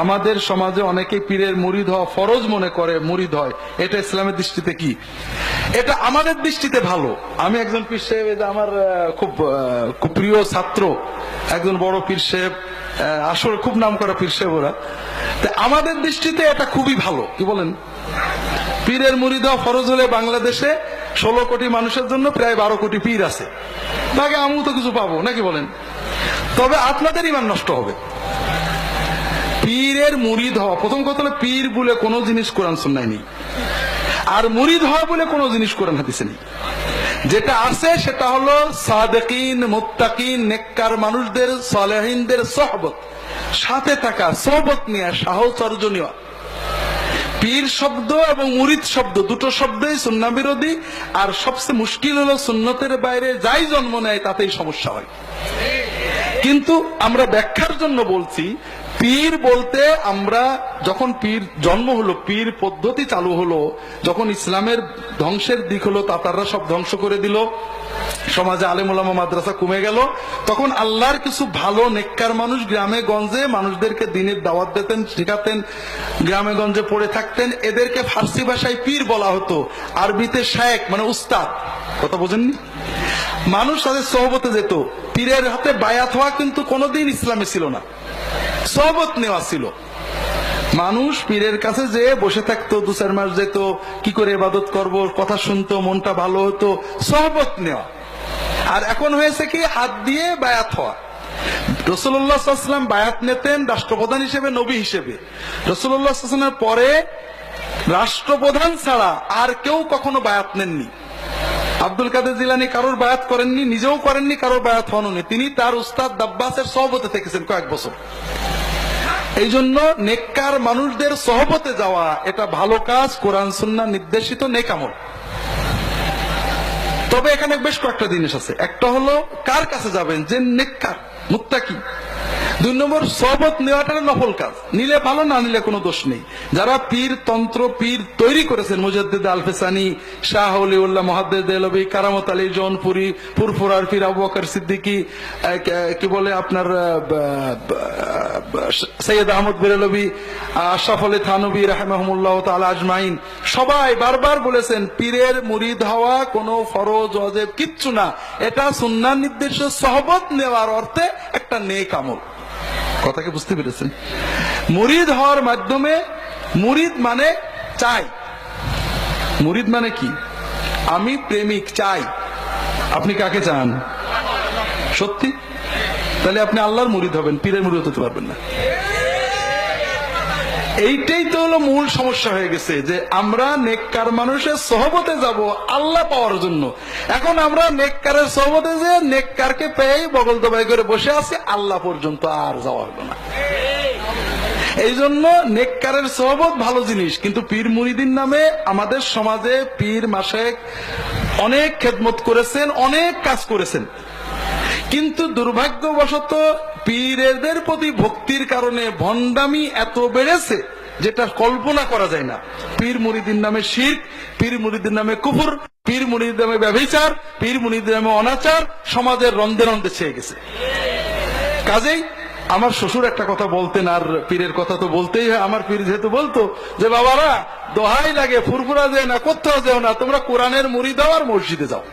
আমাদের সমাজে অনেকে পীরের মুরিদ হওয়া ফরজ মনে করে, মুরিদ হয়। এটা ইসলামের দৃষ্টিতে কি? এটা আমাদের দৃষ্টিতে ভালো। আমি একজন পীর সাহেব, আমার খুব খুব প্রিয় ছাত্র, একজন বড় পীর সাহেব, আসলে খুব নাম করা পীর সাহেব ওরা। আমাদের দৃষ্টিতে এটা খুবই ভালো। কি বলেন? পীরের মুরিদ হওয়া ফরজ হলে বাংলাদেশে 16 কোটি মানুষের জন্য প্রায় 12 কোটি পীর আছে, তাকে আমিও তো কিছু পাবো নাকি বলেন? তবে আপনাদের ইমান নষ্ট হবে। পীরের মুরিদ হওয়া, প্রথম কথা হলো পীর বলে কোনো জিনিস কোরআন সুন্নায় নেই, আর মুরিদ হওয়া বলে কোনো জিনিস কোরআন হাদিসে নেই। যেটা আছে সেটা হলো সাদেকিন, মুত্তাকিন, নেককার মানুষদের, সালেহিনদের সোহবত, সাথে থাকা, সোহবত নিয়ে সাহচর্য নেওয়া। পীর শব্দ এবং মুরিদ শব্দ দুটো শব্দই সুন্নাহ বিরোধী, আর সবচেয়ে মুশকিল হলো সুন্নতের বাইরে যাই জন্ম নেয় তাতেই সমস্যা হয়। কিন্তু আমরা ব্যাখ্যার জন্য বলছি, পীর বলতে আমরা যখন পীর জন্ম হলো, পীর পদ্ধতি চালু হলো, যখন ইসলামের ধ্বংসের দিক হলো, তাতাররা সব ধ্বংস করে দিল, সমাজে আলেম ওলামা মাদ্রাসা কমে গেল, তখন আল্লাহর কিছু ভালো নেককার মানুষ গ্রামে গঞ্জে মানুষদেরকে দিনের দাওয়াত দিতেন, শেখাতেন, গ্রামে গঞ্জে পড়ে থাকতেন। এদেরকে ফার্সি ভাষায় পীর বলা হতো, আরবিতে শায়েখ মানে উস্তাদ। কথা বোঝেননি? মানুষ তাদের সোহবতে যেত। পীরের হাতে বায়াত হওয়া কিন্তু কোনোদিন ইসলামে ছিল না, সোহবত নেওয়া ছিল। মানুষ পীরের কাছে যে বসে থাকতো, 2-4 মাস যেত, কি করে ইবাদত করব, কথা শুনতো, মনটা ভালো হতো, সোহবত নেওয়া। আর এখন হয়েছে কি, হাত দিয়ে বায়াত হওয়া। রাসূলুল্লাহ সাল্লাল্লাহু আলাইহি ওয়াসাল্লাম বায়াত নিতেন রাষ্ট্রপ্রধান হিসেবে, নবী হিসেবে। রাসূলুল্লাহ সাল্লাল্লাহু আলাইহি ওয়াসাল্লামের পরে রাষ্ট্রপ্রধান ছাড়া আর কেউ কখনো বায়াত নেননি। আব্দুল কাদের জিলানী কারোর বায়াত করেননি, নিজেও করেননি, কারোর বায়াত হননি। তিনি তার উস্তাদ দাব্বাসের সোহবতে থেকেছেন কয়েক বছর। এই জন্য নেককার মানুষদের সোহবতে যাওয়া এটা ভালো কাজ, কোরআন সুন্নাহ নির্দেশিত নেক আমল। তবে এখানে বেশ কয়েকটা জিনিস আছে। একটা হলো কার কাছে যাবেন, যে নেককার মুত্তাকি। 2 নম্বর, সোহবত নেওয়াটা নফল কাজ, নিলে ভালো, না নিলে কোনো দোষ নেই। যারা পীর তন্ত্র পীর তৈরি করেছেন, মুজাদ্দিদ আল-ফিসানি, শাহ ওলিউল্লাহ মুহাদ্দিদ দেহলভী, কারামত আলী জৌনপুরি, ফুরফুরার পীর আবু বকর সিদ্দিকী, কি বলে আপনার সৈয়দ আহমদ বেরেলভী, আশরাফ আলী থানভী রাহিমাহুমুল্লাহ তাআলা আজমাইন, সবাই বারবার বলেছেন পীরের মুরিদ হওয়া কোনো ফরজ ওয়াজিব কিচ্ছু না, এটা সুন্নাহ নির্দেশ সোহবত নেওয়ার অর্থে একটা নেক আমল। কথাকে বুঝতে পেরেছেন? মুরিদ হওয়ার মাধ্যমে, মুরিদ মানে চাই। মুরিদ মানে কি? আমি প্রেমিক, চাই। আপনি কাকে চান? সত্যি? তাহলে আপনি আল্লাহর মুরিদ হবেন, পীরের মুরিদ হতে পারবেন না। এইটাই তো হলো মূল সমস্যা হয়ে গেছে, যে আমরা নেককার মানুষের সোহবতে যাব আল্লাহ পাওয়ার জন্য। এখন আমরা নেককারের সোহবতে যে নেককারকে পেয়েই বগল দবাই করে বসে আছি, আল্লাহ পর্যন্ত আর যাওয়া হলো না। এই জন্য নেককারের সোহবত ভালো জিনিস, কিন্তু পীর মুরিদিন নামে আমাদের সমাজে পীর মাশায়েখ অনেক খেদমত করেছেন, অনেক কাজ করেছেন, কিন্তু দুর্ভাগ্যবশত পীরদের প্রতি ভক্তির কারণে ভণ্ডামি এত বেড়েছে যেটা কল্পনা করা যায় না। পীর মুরিদিন নামে শিরক, পীর মুরিদিন নামে কুফর, পীর মুরিদিন নামে ব্যভিচার, পীর মুরিদিন নামে অনাচার সমাজের রন্ধে রন্ধে ছেয়ে গেছে। কাজেই আমার শ্বশুর একটা কথা বলতেন, আর পীরের কথা তো বলতেই হয়। আমার পীর যেহেতু বলতো যে বাবারা, দোহাই লাগে, ফুরফুরা যায় না, কোথাও যেও না, তোমরা কোরআনের মুরিদ হও আর মসজিদে যাও।